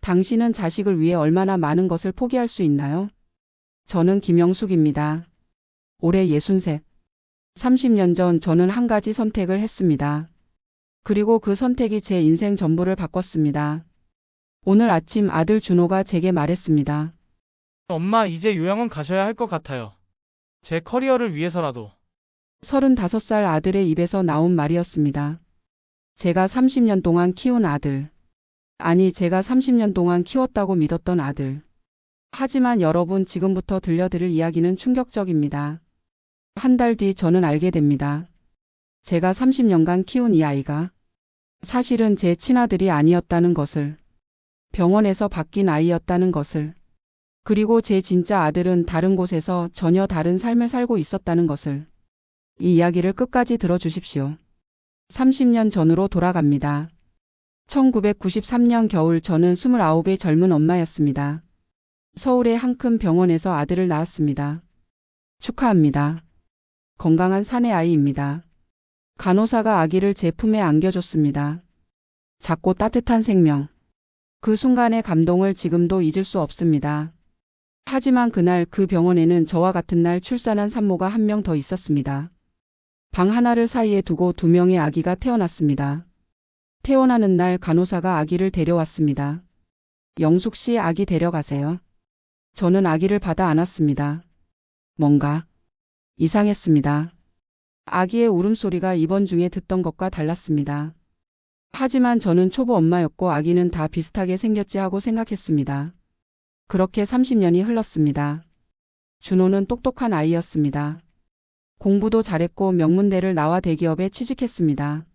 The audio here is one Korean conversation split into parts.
당신은 자식을 위해 얼마나 많은 것을 포기할 수 있나요? 저는 김영숙입니다. 올해 63. 30년 전 저는 한 가지 선택을 했습니다. 그리고 그 선택이 제 인생 전부를 바꿨습니다. 오늘 아침 아들 준호가 제게 말했습니다. 엄마, 이제 요양원 가셔야 할 것 같아요. 제 커리어를 위해서라도. 35살 아들의 입에서 나온 말이었습니다. 제가 30년 동안 키운 아들. 아니, 제가 30년 동안 키웠다고 믿었던 아들. 하지만 여러분, 지금부터 들려드릴 이야기는 충격적입니다. 한 달 뒤 저는 알게 됩니다. 제가 30년간 키운 이 아이가 사실은 제 친아들이 아니었다는 것을, 병원에서 바뀐 아이였다는 것을, 그리고 제 진짜 아들은 다른 곳에서 전혀 다른 삶을 살고 있었다는 것을. 이 이야기를 끝까지 들어주십시오. 30년 전으로 돌아갑니다. 1993년 겨울, 저는 29의 젊은 엄마였습니다. 서울의 한 큰 병원에서 아들을 낳았습니다. 축하합니다. 건강한 사내 아이입니다. 간호사가 아기를 제 품에 안겨줬습니다. 작고 따뜻한 생명. 그 순간의 감동을 지금도 잊을 수 없습니다. 하지만 그날 그 병원에는 저와 같은 날 출산한 산모가 한 명 더 있었습니다. 방 하나를 사이에 두고 2명의 아기가 태어났습니다. 태어나는 날 간호사가 아기를 데려왔습니다. 영숙 씨, 아기 데려가세요. 저는 아기를 받아 안았습니다. 뭔가 이상했습니다. 아기의 울음소리가 입원 중에 듣던 것과 달랐습니다. 하지만 저는 초보 엄마였고 아기는 다 비슷하게 생겼지 하고 생각했습니다. 그렇게 30년이 흘렀습니다. 준호는 똑똑한 아이였습니다. 공부도 잘했고 명문대를 나와 대기업에 취직했습니다.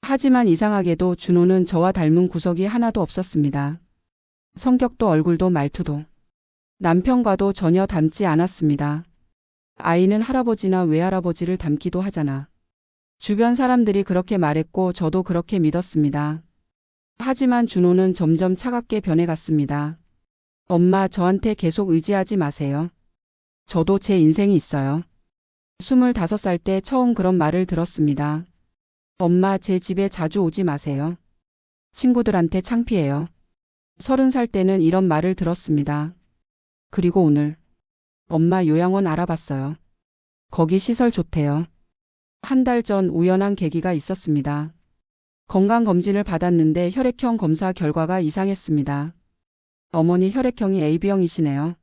하지만 이상하게도 준호는 저와 닮은 구석이 하나도 없었습니다. 성격도 얼굴도 말투도 남편과도 전혀 닮지 않았습니다. 아이는 할아버지나 외할아버지를 닮기도 하잖아. 주변 사람들이 그렇게 말했고 저도 그렇게 믿었습니다. 하지만 준호는 점점 차갑게 변해갔습니다. 엄마, 저한테 계속 의지하지 마세요. 저도 제 인생이 있어요. 25살 때 처음 그런 말을 들었습니다. 엄마, 제 집에 자주 오지 마세요. 친구들한테 창피해요. 30살 때는 이런 말을 들었습니다. 그리고 오늘 엄마, 요양원 알아봤어요. 거기 시설 좋대요. 한 달 전 우연한 계기가 있었습니다. 건강검진을 받았는데 혈액형 검사 결과가 이상했습니다. 어머니 혈액형이 AB형이시네요.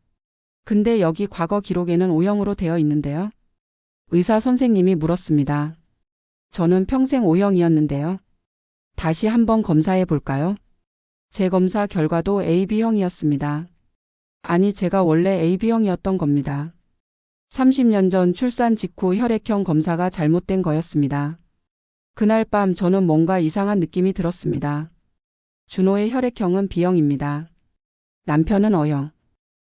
근데 여기 과거 기록에는 O형으로 되어 있는데요. 의사 선생님이 물었습니다. 저는 평생 O형이었는데요. 다시 한번 검사해 볼까요? 제 검사 결과도 AB형이었습니다. 아니, 제가 원래 AB형이었던 겁니다. 30년 전 출산 직후 혈액형 검사가 잘못된 거였습니다. 그날 밤 저는 뭔가 이상한 느낌이 들었습니다. 준호의 혈액형은 B형입니다. 남편은 O형.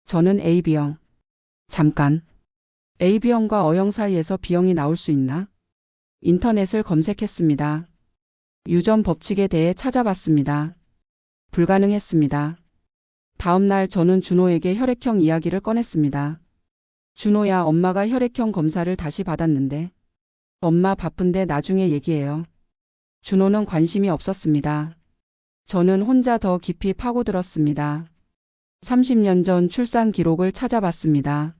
저는 AB형. 잠깐. AB형과 O형 사이에서 B형이 나올 수 있나? 인터넷을 검색했습니다. 유전 법칙에 대해 찾아봤습니다. 불가능했습니다. 다음 날 저는 준호에게 혈액형 이야기를 꺼냈습니다. 준호야, 엄마가 혈액형 검사를 다시 받았는데. 엄마, 바쁜데 나중에 얘기해요. 준호는 관심이 없었습니다. 저는 혼자 더 깊이 파고들었습니다. 30년 전 출산 기록을 찾아봤습니다.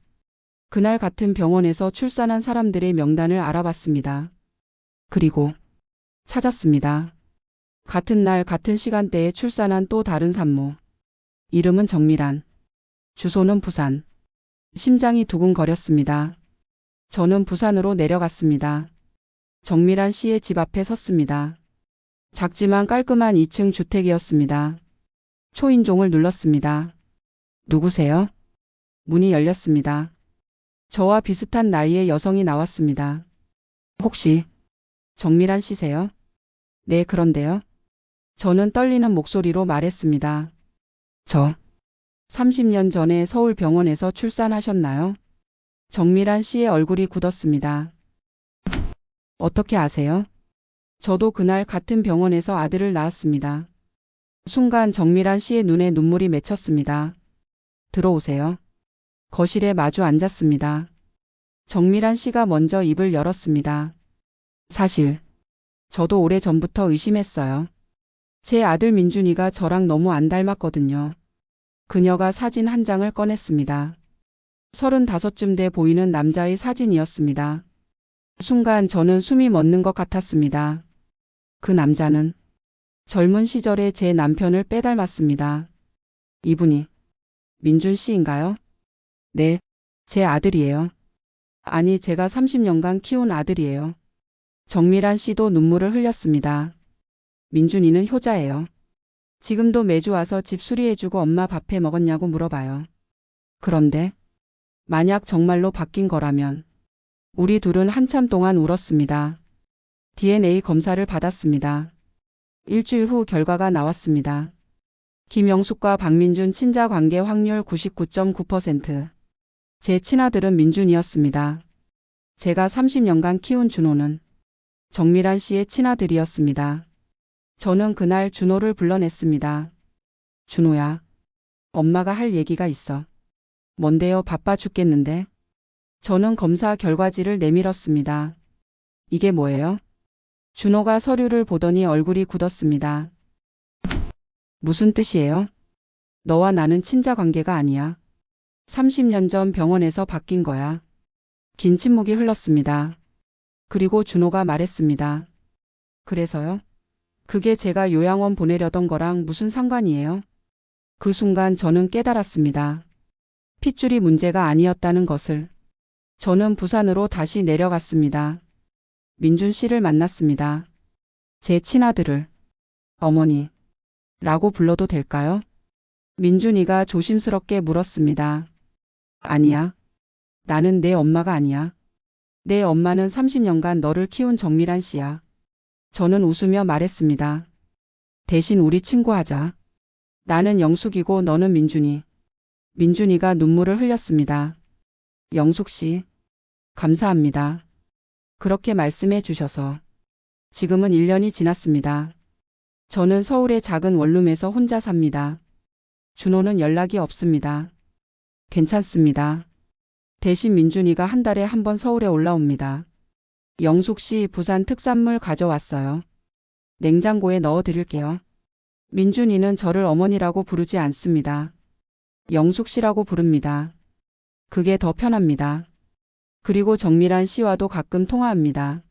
그날 같은 병원에서 출산한 사람들의 명단을 알아봤습니다. 그리고 찾았습니다. 같은 날 같은 시간대에 출산한 또 다른 산모. 이름은 정미란. 주소는 부산. 심장이 두근거렸습니다. 저는 부산으로 내려갔습니다. 정미란 씨의 집 앞에 섰습니다. 작지만 깔끔한 2층 주택이었습니다. 초인종을 눌렀습니다. 누구세요? 문이 열렸습니다. 저와 비슷한 나이의 여성이 나왔습니다. 혹시 정미란 씨세요? 네, 그런데요. 저는 떨리는 목소리로 말했습니다. 저 30년 전에 서울 병원에서 출산하셨나요? 정미란 씨의 얼굴이 굳었습니다. 어떻게 아세요? 저도 그날 같은 병원에서 아들을 낳았습니다. 순간 정미란 씨의 눈에 눈물이 맺혔습니다. 들어오세요. 거실에 마주 앉았습니다. 정미란 씨가 먼저 입을 열었습니다. 사실 저도 오래전부터 의심했어요. 제 아들 민준이가 저랑 너무 안 닮았거든요. 그녀가 사진 한 장을 꺼냈습니다. 35쯤 돼 보이는 남자의 사진이었습니다. 순간 저는 숨이 멎는 것 같았습니다. 그 남자는 젊은 시절에 제 남편을 빼닮았습니다. 이분이 민준 씨인가요? 네, 제 아들이에요. 아니, 제가 30년간 키운 아들이에요. 정미란 씨도 눈물을 흘렸습니다. 민준이는 효자예요. 지금도 매주 와서 집 수리해주고 엄마 밥해 먹었냐고 물어봐요. 그런데 만약 정말로 바뀐 거라면 우리 둘은 한참 동안 울었습니다. DNA 검사를 받았습니다. 일주일 후 결과가 나왔습니다. 김영숙과 박민준 친자 관계 확률 99.9%. 제 친아들은 민준이었습니다. 제가 30년간 키운 준호는 정미란 씨의 친아들이었습니다. 저는 그날 준호를 불러냈습니다. 준호야, 엄마가 할 얘기가 있어. 뭔데요? 바빠 죽겠는데. 저는 검사 결과지를 내밀었습니다. 이게 뭐예요? 준호가 서류를 보더니 얼굴이 굳었습니다. 무슨 뜻이에요? 너와 나는 친자 관계가 아니야. 30년 전 병원에서 바뀐 거야. 긴 침묵이 흘렀습니다. 그리고 준호가 말했습니다. 그래서요? 그게 제가 요양원 보내려던 거랑 무슨 상관이에요? 그 순간 저는 깨달았습니다. 핏줄이 문제가 아니었다는 것을. 저는 부산으로 다시 내려갔습니다. 민준 씨를 만났습니다. 제 친아들을 어머니 라고 불러도 될까요? 민준이가 조심스럽게 물었습니다. 아니야. 나는 내 엄마가 아니야. 내 엄마는 30년간 너를 키운 정미란 씨야. 저는 웃으며 말했습니다. 대신 우리 친구하자. 나는 영숙이고 너는 민준이. 민준이가 눈물을 흘렸습니다. 영숙 씨, 감사합니다. 그렇게 말씀해 주셔서. 지금은 1년이 지났습니다. 저는 서울의 작은 원룸에서 혼자 삽니다. 준호는 연락이 없습니다. 괜찮습니다. 대신 민준이가 한 달에 한 번 서울에 올라옵니다. 영숙 씨, 부산 특산물 가져왔어요. 냉장고에 넣어 드릴게요. 민준이는 저를 어머니라고 부르지 않습니다. 영숙 씨라고 부릅니다. 그게 더 편합니다. 그리고 정미란 씨와도 가끔 통화합니다.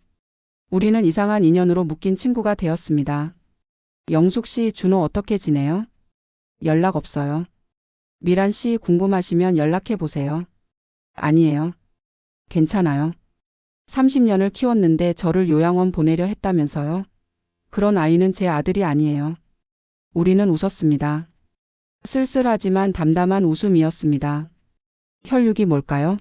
우리는 이상한 인연으로 묶인 친구가 되었습니다. 영숙 씨, 준호 어떻게 지내요? 연락 없어요. 미란 씨, 궁금하시면 연락해 보세요. 아니에요. 괜찮아요. 30년을 키웠는데 저를 요양원 보내려 했다면서요? 그런 아이는 제 아들이 아니에요. 우리는 웃었습니다. 쓸쓸하지만 담담한 웃음이었습니다. 혈육이 뭘까요?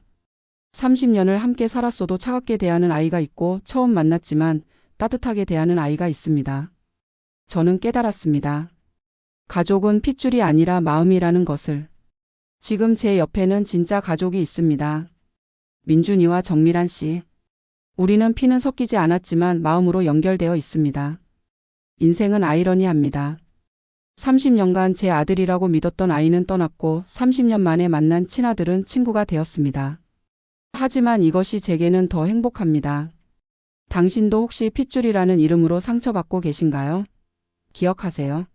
30년을 함께 살았어도 차갑게 대하는 아이가 있고 처음 만났지만 따뜻하게 대하는 아이가 있습니다. 저는 깨달았습니다. 가족은 핏줄이 아니라 마음이라는 것을. 지금 제 옆에는 진짜 가족이 있습니다. 민준이와 정미란 씨. 우리는 피는 섞이지 않았지만 마음으로 연결되어 있습니다. 인생은 아이러니합니다. 30년간 제 아들이라고 믿었던 아이는 떠났고 30년 만에 만난 친아들은 친구가 되었습니다. 하지만 이것이 제게는 더 행복합니다. 당신도 혹시 핏줄이라는 이름으로 상처받고 계신가요? 기억하세요.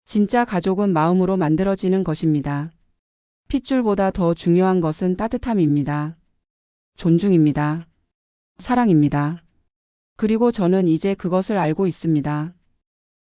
진짜 가족은 마음으로 만들어지는 것입니다. 핏줄보다 더 중요한 것은 따뜻함입니다. 존중입니다. 사랑입니다. 그리고 저는 이제 그것을 알고 있습니다.